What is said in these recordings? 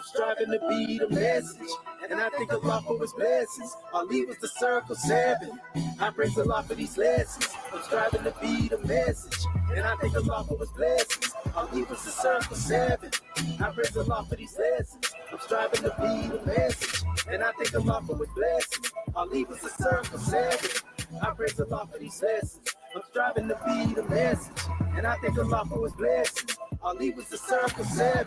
I'm striving to be the message, and I thank Allah for his blessings. I'll leave us the circle 7. I praise Allah for these lessons. I'm striving to be the message, and I thank Allah for his blessings. I'll leave us the circle 7. I praise Allah for these lessons. I'm striving to be the message, and I thank Allah for his blessings. I'll leave us the circle 7. I praise Allah for these lessons. I'm striving to be the message, and I thank Allah for his blessings. I'll leave us the circle 7.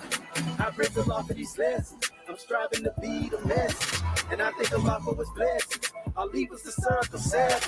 I praise Allah for these lessons. I'm striving to be the message, and I thank Allah for his blessings. I'll leave us the circle 7.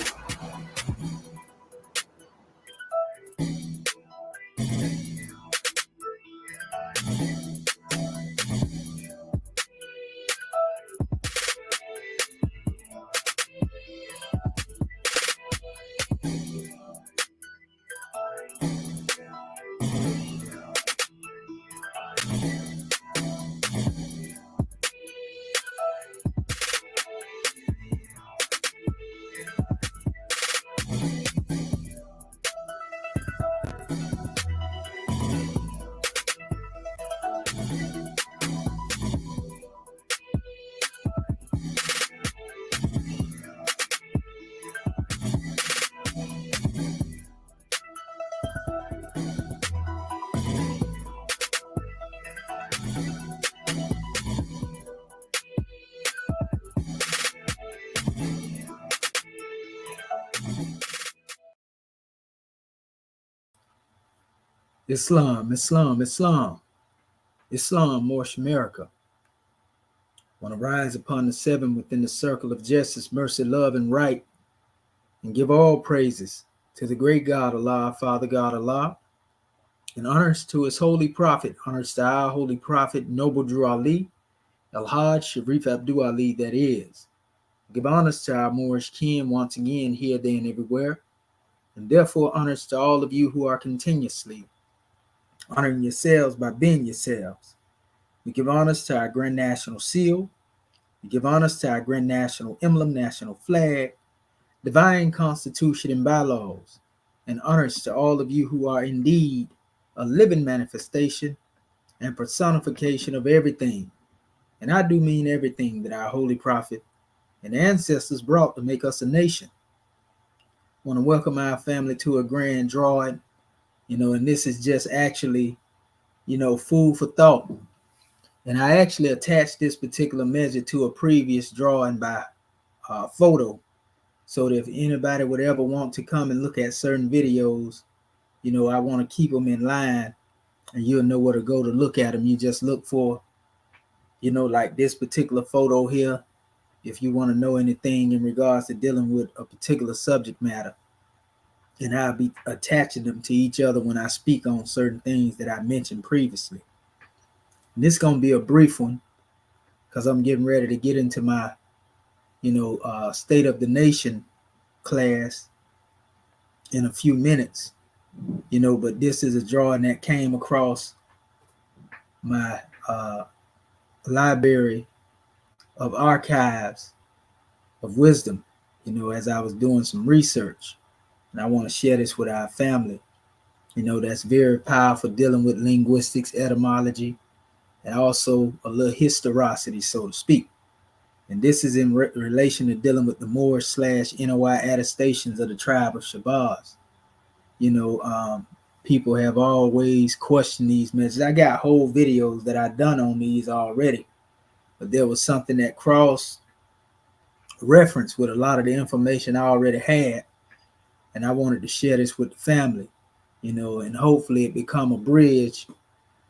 Islam, Moorish America. Want to rise upon the 7 within the circle of justice, mercy, love, and right, and give all praises to the great God Allah, Father God Allah, and honors to his holy prophet, honors to our holy prophet, Noble Drew Ali, Al-Hajj Sharif Abdul Ali, that is. Give honors to our Moorish kin once again, here, there, and everywhere, and therefore honors to all of you who are continuously honoring yourselves by being yourselves. We give honors to our Grand National Seal. We give honors to our Grand National Emblem, National Flag, Divine Constitution, and bylaws. And honors to all of you who are indeed a living manifestation and personification of everything. And I do mean everything that our Holy Prophet and ancestors brought to make us a nation. I want to welcome our family to a grand drawing. And this is just actually, food for thought. And I actually attached this particular measure to a previous drawing by photo, so that if anybody would ever want to come and look at certain videos, I want to keep them in line, and you'll know where to go to look at them. You just look for, like this particular photo here, if you want to know anything in regards to dealing with a particular subject matter. And I'll be attaching them to each other when I speak on certain things that I mentioned previously. And this is going to be a brief one, because I'm getting ready to get into my, State of the Nation class in a few minutes. But this is a drawing that came across my library of archives of wisdom, as I was doing some research. And I want to share this with our family. That's very powerful, dealing with linguistics, etymology, and also a little historicity, so to speak. And this is in relation to dealing with the Moorish / N.O.I attestations of the tribe of Shabazz. People have always questioned these messages. I got whole videos that I've done on these already, but there was something that cross reference with a lot of the information I already had. And I wanted to share this with the family, and hopefully it become a bridge,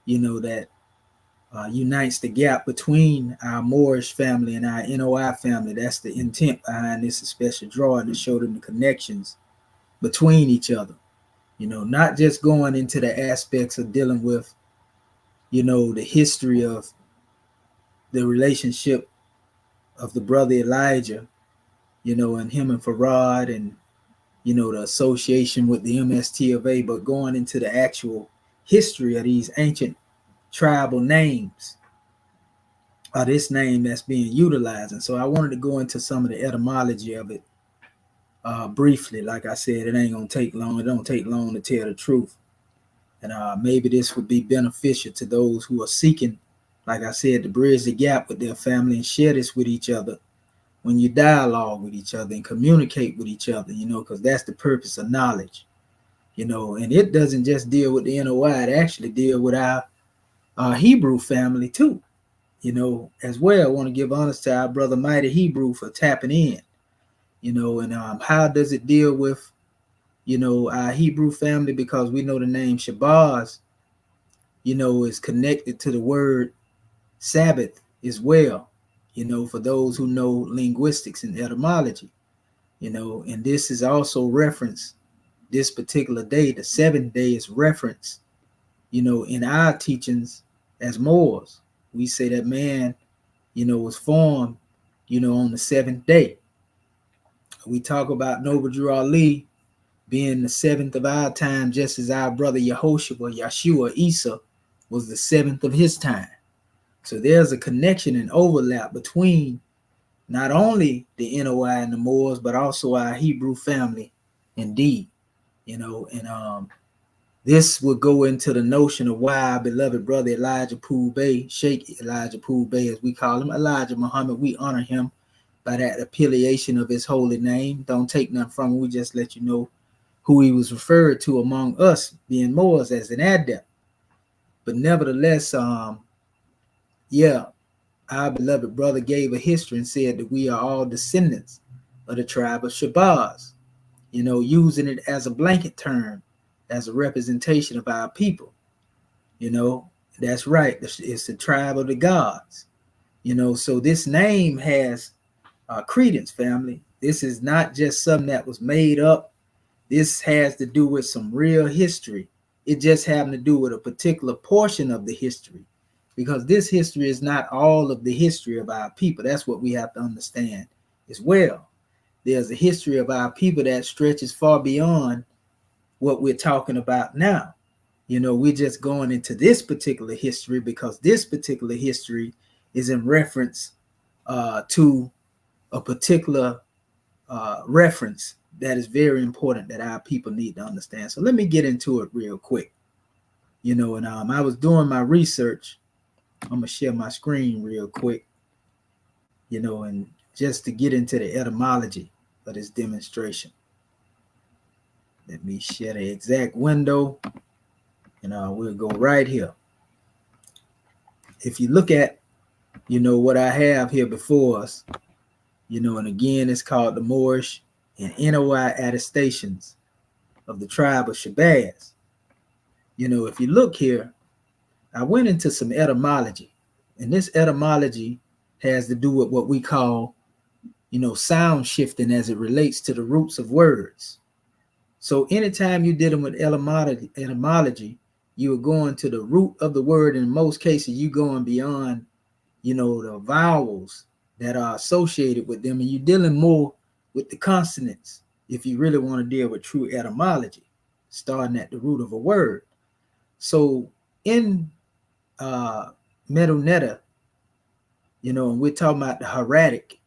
that unites the gap between our Moorish family and our N.O.I family. That's the intent behind this special drawing, to show them the connections between each other. Not just going into the aspects of dealing with, the history of the relationship of the brother Elijah, and him and Farad, and the association with the MST of A, but going into the actual history of these ancient tribal names, this name that's being utilized. And so I wanted to go into some of the etymology of it briefly. Like I said, it ain't going to take long. It don't take long to tell the truth. And maybe this would be beneficial to those who are seeking like I said, to bridge the gap with their family and share this with each other when you dialogue with each other and communicate with each other, because that's the purpose of knowledge, and it doesn't just deal with the N.O.I, it actually deals with our Hebrew family too, as well. I want to give honors to our brother Mighty Hebrew for tapping in, and how does it deal with, our Hebrew family? Because we know the name Shabazz, is connected to the word Sabbath as well, for those who know linguistics and etymology, and this is also referenced, this particular day, the seventh day, is referenced, in our teachings as Moors. We say that man, was formed, on the seventh day. We talk about Noble Drew Ali being the seventh of our time, just as our brother Yehoshua, Yeshua, Isa was the seventh of his time. So there's a connection and overlap between not only the N.O.I and the Moors, but also our Hebrew family, indeed, and this would go into the notion of why our beloved brother Elijah Poole Bey, Sheikh Elijah Poole Bey, as we call him, Elijah Muhammad, we honor him by that affiliation of his holy name. Don't take nothing from him. We just let you know who he was referred to among us, being Moors, as an adept. But nevertheless, our beloved brother gave a history and said that we are all descendants of the tribe of Shabazz, using it as a blanket term, as a representation of our people. That's right. It's the tribe of the gods. So this name has credence, family. This is not just something that was made up. This has to do with some real history. It just happened to do with a particular portion of the history, because this history is not all of the history of our people. That's what we have to understand as well. There's a history of our people that stretches far beyond what we're talking about now. We're just going into this particular history because this particular history is in reference to a particular reference that is very important that our people need to understand. So let me get into it real quick. And I was doing my research. I'm going to share my screen real quick, and just to get into the etymology of this demonstration. Let me share the exact window, and we'll go right here. If you look at, what I have here before us, and again, it's called the Moorish and N.O.I attestations of the tribe of Shabazz. If you look here, I went into some etymology, and this etymology has to do with what we call, sound shifting as it relates to the roots of words. So anytime you're dealing with etymology, you are going to the root of the word. In most cases, you going beyond, the vowels that are associated with them, and you're dealing more with the consonants if you really want to deal with true etymology, starting at the root of a word. So in metuneter, and we're talking about the HIeratic,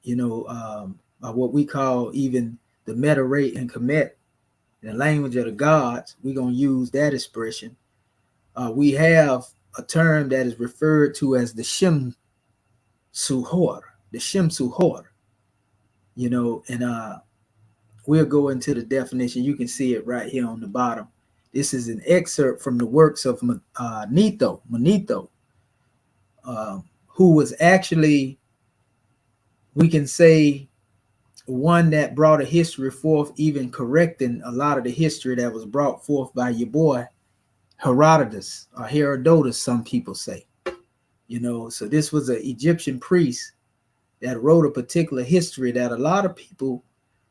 what we call even the metuneter and kemet, in the language of the gods, we're going to use that expression. We have a term that is referred to as the Shem Suhor, and we'll go into the definition. You can see it right here on the bottom. This is an excerpt from the works of Manetho, who was actually, we can say, one that brought a history forth, even correcting a lot of the history that was brought forth by your boy Herodotus, or Herodotus, some people say. So this was an Egyptian priest that wrote a particular history that a lot of people,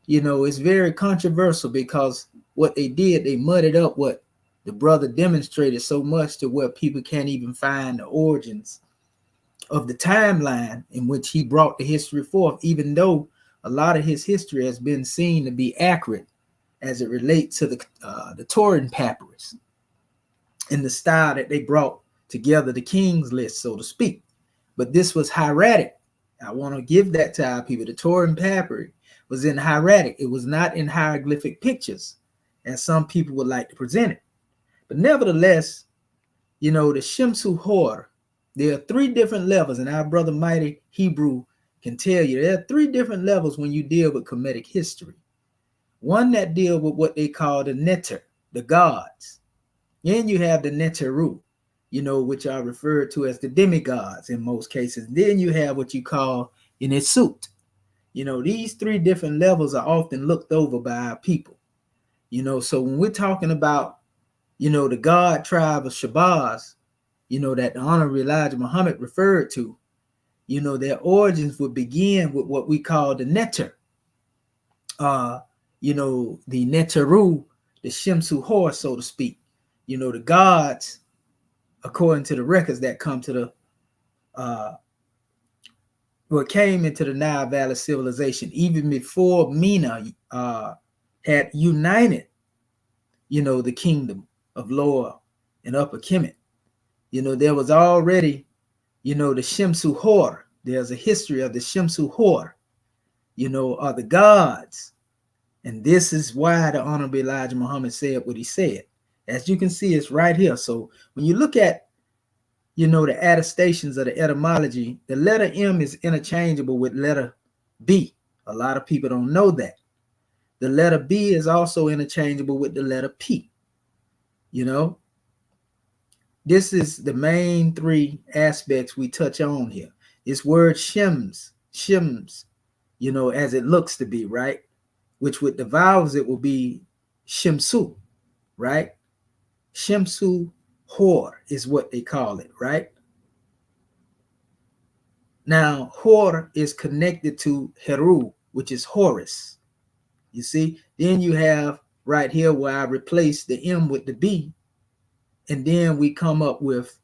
is very controversial, because what they did, they mudded up what the brother demonstrated so much to where people can't even find the origins of the timeline in which he brought the history forth, even though a lot of his history has been seen to be accurate as it relates to the Turin papyrus, in the style that they brought together the king's list, so to speak. But this was HIeratic. I want to give that to our people. The Turin papyrus was in HIeratic. It was not in hieroglyphic pictures, as some people would like to present it. But nevertheless, the Shem Suhor, There are 3 different levels, and our brother Mighty Hebrew can tell you there are 3 different levels when you deal with Kemetic history. One that deal with what they call the neter, the gods. Then you have the neteru, which are referred to as the demigods in most cases. Then you have what you call an isut. These 3 different levels are often looked over by our people. So when we're talking about, the God tribe of Shabazz, that the Honorable Elijah Muhammad referred to, their origins would begin with what we call the neter. The neteru, the Shemsu Hor, so to speak. The gods, according to the records that come to the what came into the Nile Valley civilization, even before Mina had united, the kingdom of Lower and Upper Kemet. There was already, the Shemsu Hor. There's a history of the Shemsu Hor, are the gods. And this is why the Honorable Elijah Muhammad said what he said. As you can see, it's right here. So when you look at, the attestations of the etymology, the letter M is interchangeable with letter B. A lot of people don't know that. The letter B is also interchangeable with the letter P. This is the main 3 aspects we touch on here. This word shems, as it looks to be, right? Which with the vowels, it will be shemsu, right? Shemsu Hor is what they call it, right? Now, Hor is connected to Heru, which is Horus. You see? Then you have right here where I replace the M with the B. And then we come up with,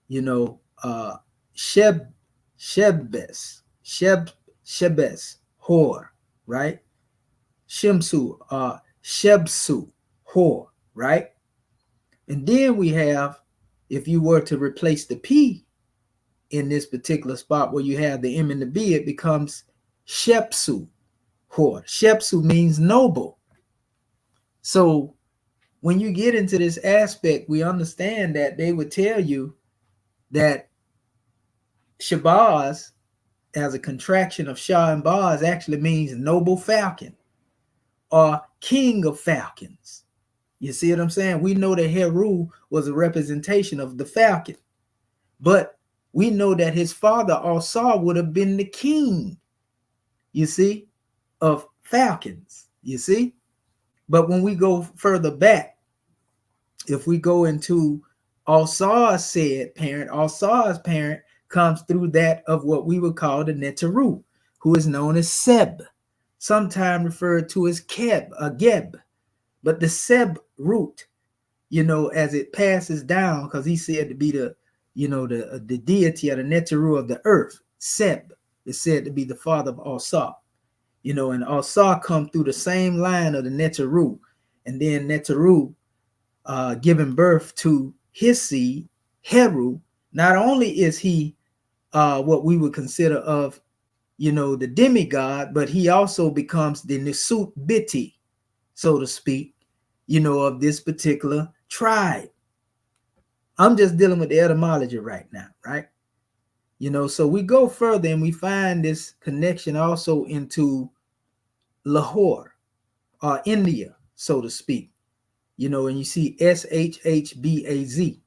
Shabazz, Hor, right? Shemsu, Shebsu, Hor, right? And then we have, if you were to replace the P in this particular spot where you have the M and the B, it becomes Shepsu, Hor. Shepsu means noble. So when you get into this aspect, we understand that they would tell you that Shabazz, as a contraction of Shah and Baz, actually means noble falcon or king of falcons. You see what I'm saying? We know that Heru was a representation of the falcon, but we know that his father also would have been the king, you see, of falcons, you see? But when we go further back, if we go into Al-Sa''s said parent, Al-Sa''s parent comes through that of what we would call the Neteru, who is known as Seb, sometimes referred to as Keb, a Geb. But the Seb root, as it passes down, because he's said to be the deity of the Neteru of the earth, Seb is said to be the father of Al-Sa. And Al-Sa come through the same line of the Neteru. And then Neteru giving birth to his seed, Heru. Not only is he what we would consider of, the demigod, but he also becomes the Nisut Biti, so to speak, of this particular tribe. I'm just dealing with the etymology right now, right? So we go further and we find this connection also into Lahore, or India, so to speak. And you see Shhbaz,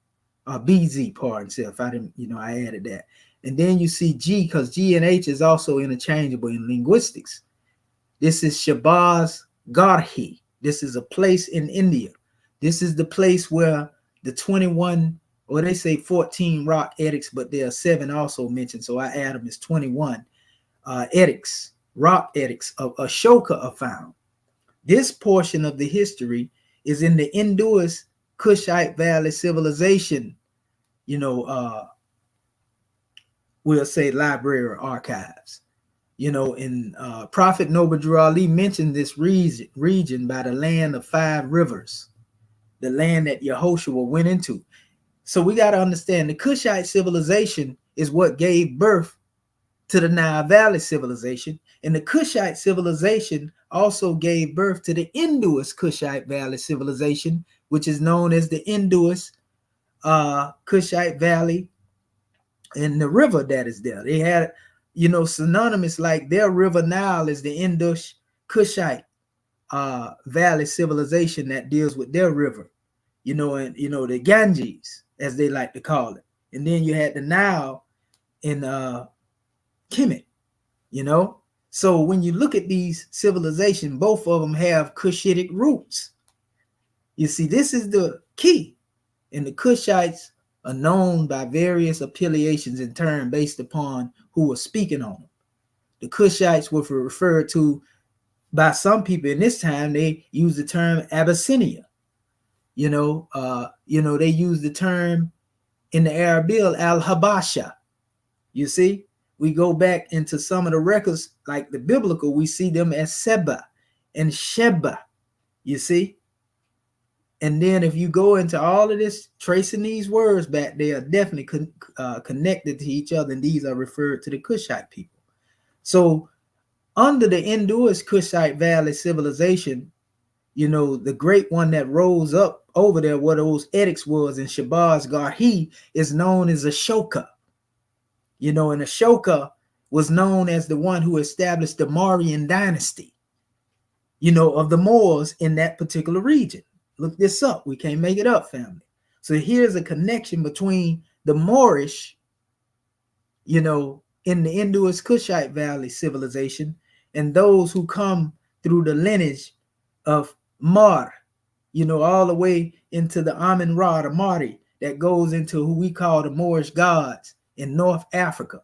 or BZ, pardon self. I didn't, I added that. And then you see G, because G and H is also interchangeable in linguistics. This is Shabazz Garhi. This is a place in India. This is the place where the 21, or they say 14 rock edics, but there are 7 also mentioned, so I add them as 21 edicts, rock edicts of Ashoka are found. This portion of the history is in the Hindoos Kushite Valley civilization, we'll say library or archives. And Prophet Noble Drew Ali mentioned this region by the land of 5 rivers, the land that Yehoshua went into. So we got to understand the Kushite civilization is what gave birth to the Nile Valley civilization. And the Kushite civilization also gave birth to the Hindoos Kushite Valley civilization, which is known as the Hindoos Kushite Valley and the river that is there. They had, synonymous, like their river Nile is the Indus Kushite valley civilization that deals with their river, and the Ganges, as they like to call it. And then you had the Nile in Kemet, So when you look at these civilizations, both of them have Cushitic roots. You see, this is the key. And the Cushites are known by various appellations in turn based upon who was speaking on them. The Cushites were referred to by some people in this time. They use the term Abyssinia. They use the term in the Arabic al-Habasha. You see, we go back into some of the records, like the biblical, we see them as Seba and Sheba. You see? And then if you go into all of this, tracing these words back, they are definitely connected to each other, and these are referred to the Cushite people. So under the Indus Kushite Valley civilization, the great one that rose up over there, what those edicts was in Shabazz Garhi, is known as Ashoka. And Ashoka was known as the one who established the Mauryan dynasty, of the Moors in that particular region. Look this up. We can't make it up, family. So here's a connection between the Moorish, in the Indus Kushite Valley civilization, and those who come through the lineage of Mar, all the way into the Amun-Ra, the Mahdi, that goes into who we call the Moorish gods in North Africa.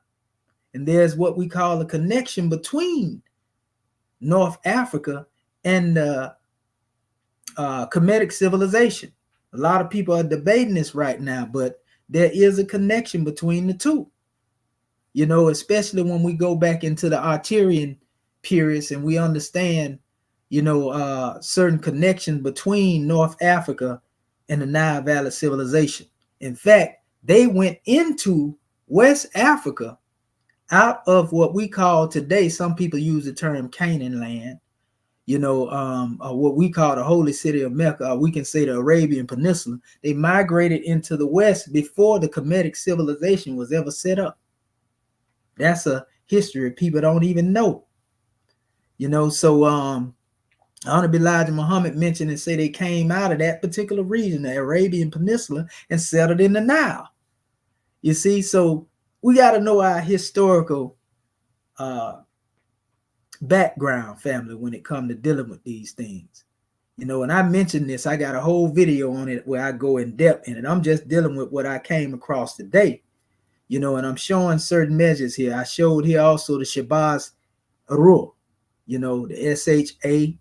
And there's what we call a connection between North Africa and the Kemetic civilization. A lot of people are debating this right now, but there is a connection between the two, especially when we go back into the Argentinian periods and we understand, certain connections between North Africa and the Nile Valley civilization. In fact, they went into West Africa out of what we call today, some people use the term Canaan land, what we call the Holy City of Mecca, or we can say the Arabian Peninsula. They migrated into the West before the Kemetic civilization was ever set up. That's a history people don't even know. So Honorable Elijah Muhammad mentioned and say they came out of that particular region, the Arabian Peninsula, and settled in the Nile. You see, so we got to know our historical background, family, when it comes to dealing with these things. And I mentioned this, I got a whole video on it where I go in depth in it. I'm just dealing with what I came across today, and I'm showing certain measures here. I showed here also the Shabazz rule, the SHA,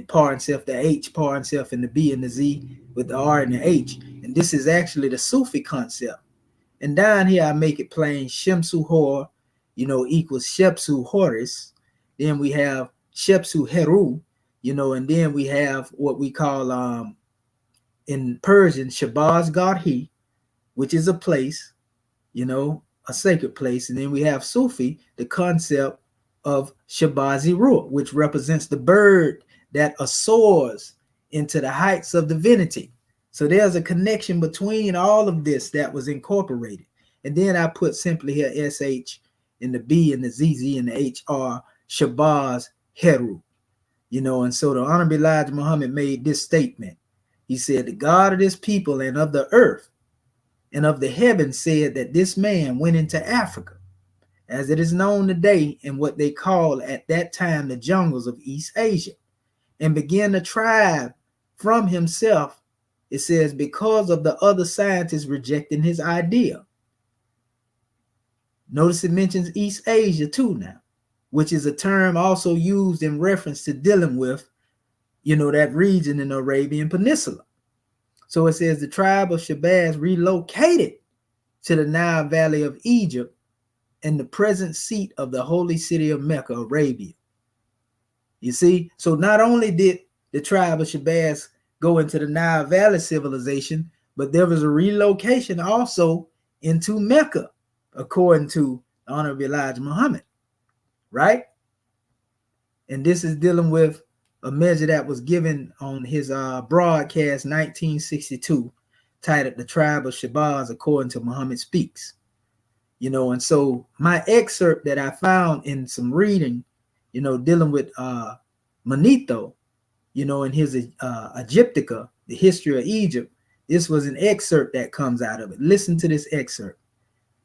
par itself, the H, par itself, and the B and the Z with the R and the H. And this is actually the Sufi concept. And down here, I make it plain, Shemsu Hor, equals Shepsu Horus. Then we have Shepsu Heru, and then we have what we call in Persian, Shabazz Garhi, which is a place, a sacred place. And then we have Sufi, the concept of Shabazzi Ruh, which represents the bird that soars into the heights of divinity. So there's a connection between all of this that was incorporated. And then I put simply here SH and the B and the ZZ and the HR, Shabazz Heru. And so the Honorable Elijah Muhammad made this statement. He said, the God of this people and of the earth and of the heavens said that this man went into Africa, as it is known today in what they call at that time the jungles of East Asia, and began to tribe from himself, it says, because of the other scientists rejecting his idea. Notice it mentions East Asia too now, which is a term also used in reference to dealing with, that region in the Arabian Peninsula. So it says the tribe of Shabazz relocated to the Nile Valley of Egypt and the present seat of the Holy City of Mecca, Arabia. You see, so not only did the tribe of Shabazz go into the Nile Valley civilization, but there was a relocation also into Mecca, according to Honorable Elijah Muhammad, right? And this is dealing with a measure that was given on his broadcast 1962, titled The Tribe of Shabazz According to Muhammad Speaks. And so my excerpt that I found in some reading, dealing with Manetho, in his Egyptica, the history of Egypt, this was an excerpt that comes out of it. Listen to this excerpt.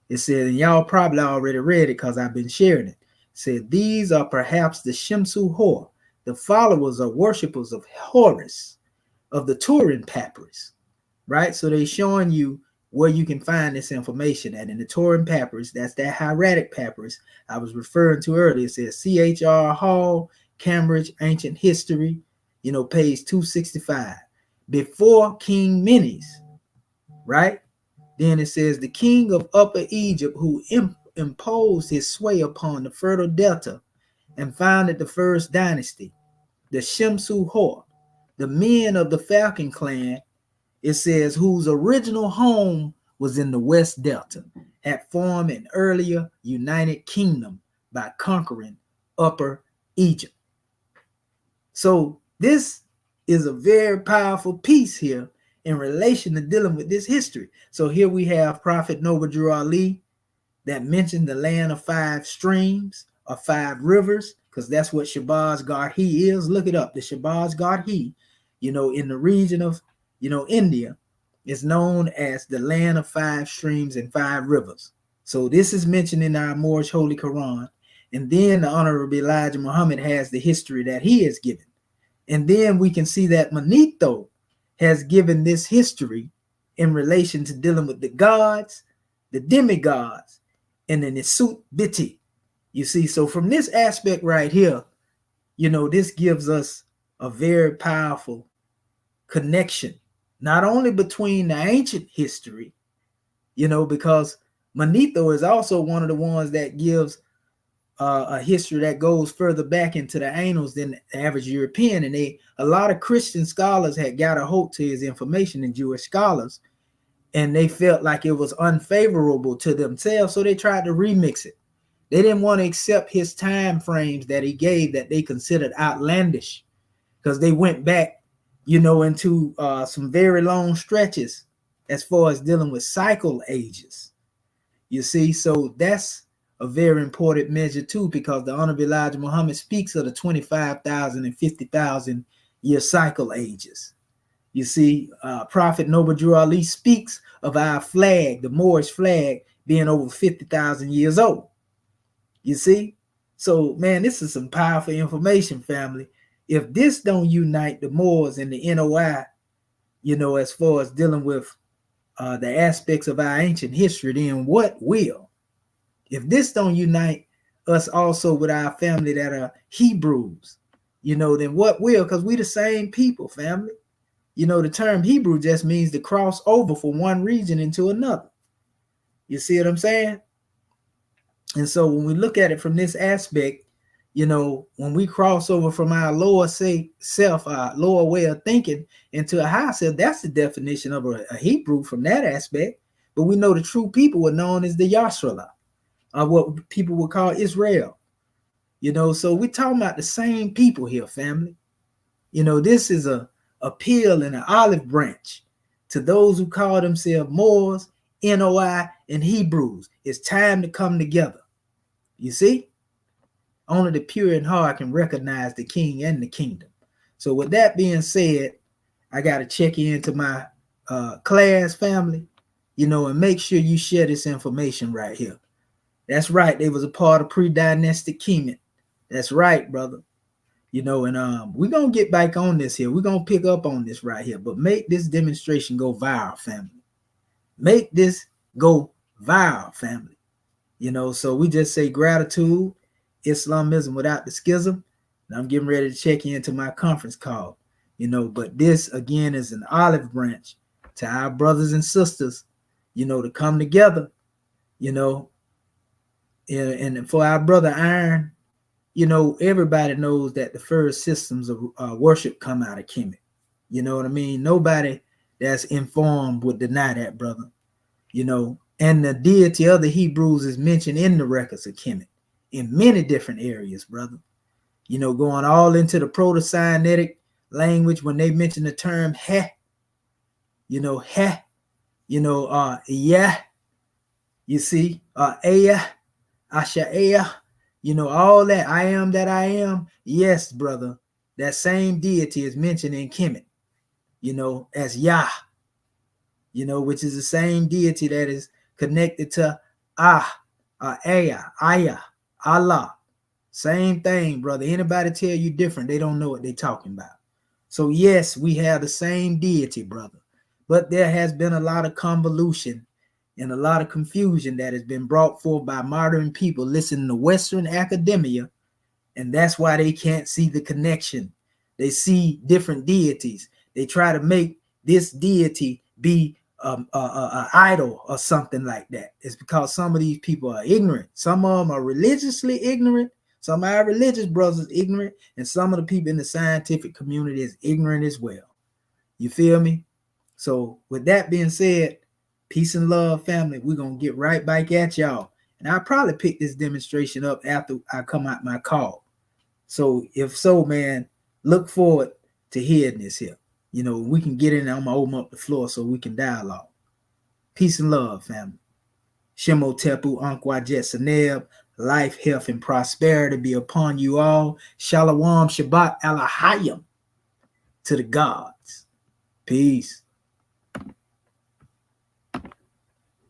It said, and y'all probably already read it because I've been sharing it. It said, these are perhaps the Shemsu Hor, the followers or worshippers of Horus, of the Turin Papyrus, right? So they're showing you where you can find this information at in the Turin Papyrus. That's that Hieratic Papyrus I was referring to earlier. It says C.H.R. Hall, Cambridge, Ancient History, page 265. Before King Menes, right? Then it says the king of Upper Egypt who imposed his sway upon the fertile delta and founded the first dynasty, the Shemsu Hor, the men of the Falcon clan, it says, whose original home was in the West Delta, had formed an earlier united kingdom by conquering Upper Egypt. So this is a very powerful piece here in relation to dealing with this history. So here we have Prophet Noble Drew Ali that mentioned the land of 5 streams or 5 rivers, because that's what Shabazz Garhi is. Look it up. The Shabazz Garhi, in the region of, India, is known as the land of 5 streams and 5 rivers. So this is mentioned in our Moorish Holy Quran. And then the Honorable Elijah Muhammad has the history that he has given. And then we can see that Manetho has given this history in relation to dealing with the gods, the demigods, and the Nisut Biti. You see, so from this aspect right here, this gives us a very powerful connection, not only between the ancient history, because Manetho is also one of the ones that gives a history that goes further back into the annals than the average European. And a lot of Christian scholars had got a hold to his information, and Jewish scholars, and they felt like it was unfavorable to themselves, so they tried to remix it. They didn't want to accept his time frames that he gave that they considered outlandish, because they went back, into some very long stretches as far as dealing with cycle ages. You see, so that's a very important measure too, because the Honorable Elijah Muhammad speaks of the 25,000 and 50,000 year cycle ages. You see, Prophet Noble Drew Ali speaks of our flag, the Moorish flag, being over 50,000 years old. You see? So, man, this is some powerful information, family. If this don't unite the Moors and the N.O.I, as far as dealing with the aspects of our ancient history, then what will? If this don't unite us also with our family that are Hebrews, then what will? Because we the same people, family. The term Hebrew just means to cross over from one region into another. You see what I'm saying? And so when we look at it from this aspect, when we cross over from our lower self, our lower way of thinking into a higher self, that's the definition of a Hebrew from that aspect. But we know the true people were known as the Yashrala, or what people would call Israel. So we're talking about the same people here, family. This is a appeal and an olive branch to those who call themselves Moors, N.O.I, and Hebrews. It's time to come together. You see? Only the pure in heart can recognize the king and the kingdom. So with that being said, I got to check into my class, family, and make sure you share this information right here. That's right. They was a part of pre-dynastic Kemet. That's right, brother. And we're going to get back on this here. We're going to pick up on this right here. But make this demonstration go viral, family. Make this go viral, family. So we just say gratitude, Islamism without the schism. And I'm getting ready to check into my conference call. But this, again, is an olive branch to our brothers and sisters, to come together, and for our brother Iron, everybody knows that the first systems of worship come out of Kemet. You know what I mean? Nobody that's informed would deny that, brother. And the deity of the Hebrews is mentioned in the records of Kemet in many different areas, brother. Going all into the Proto-Sinaitic language when they mention the term Heh, yeah, You see, Aya, Asha'aya, you know, all that. I am that I am. Yes, brother. That same deity is mentioned in Kemet, you know, as Yah, you know, which is the same deity that is connected to Aya, Allah. Same thing, brother. Anybody tell you different, they don't know what they're talking about. So yes, we have the same deity, brother. But there has been a lot of convolution and a lot of confusion that has been brought forth by modern people listening to Western academia, and that's why they can't see the connection. They see different deities. They try to make this deity be an idol or something like that. It's because some of these people are ignorant. Some of them are religiously ignorant. Some of our religious brothers ignorant, and some of the people in the scientific community is ignorant as well. You feel me? So with that being said, peace and love, family. We're going to get right back at y'all. And I'll probably pick this demonstration up after I come out my call. So if so, man, look forward to hearing this here. You know, we can get in there. I'm going to open up the floor so we can dialogue. Peace and love, family. Shemo Tepu Ankwa Jetsaneb. Life, health, and prosperity be upon you all. Shalom, Shabbat, Alahayim to the gods. Peace.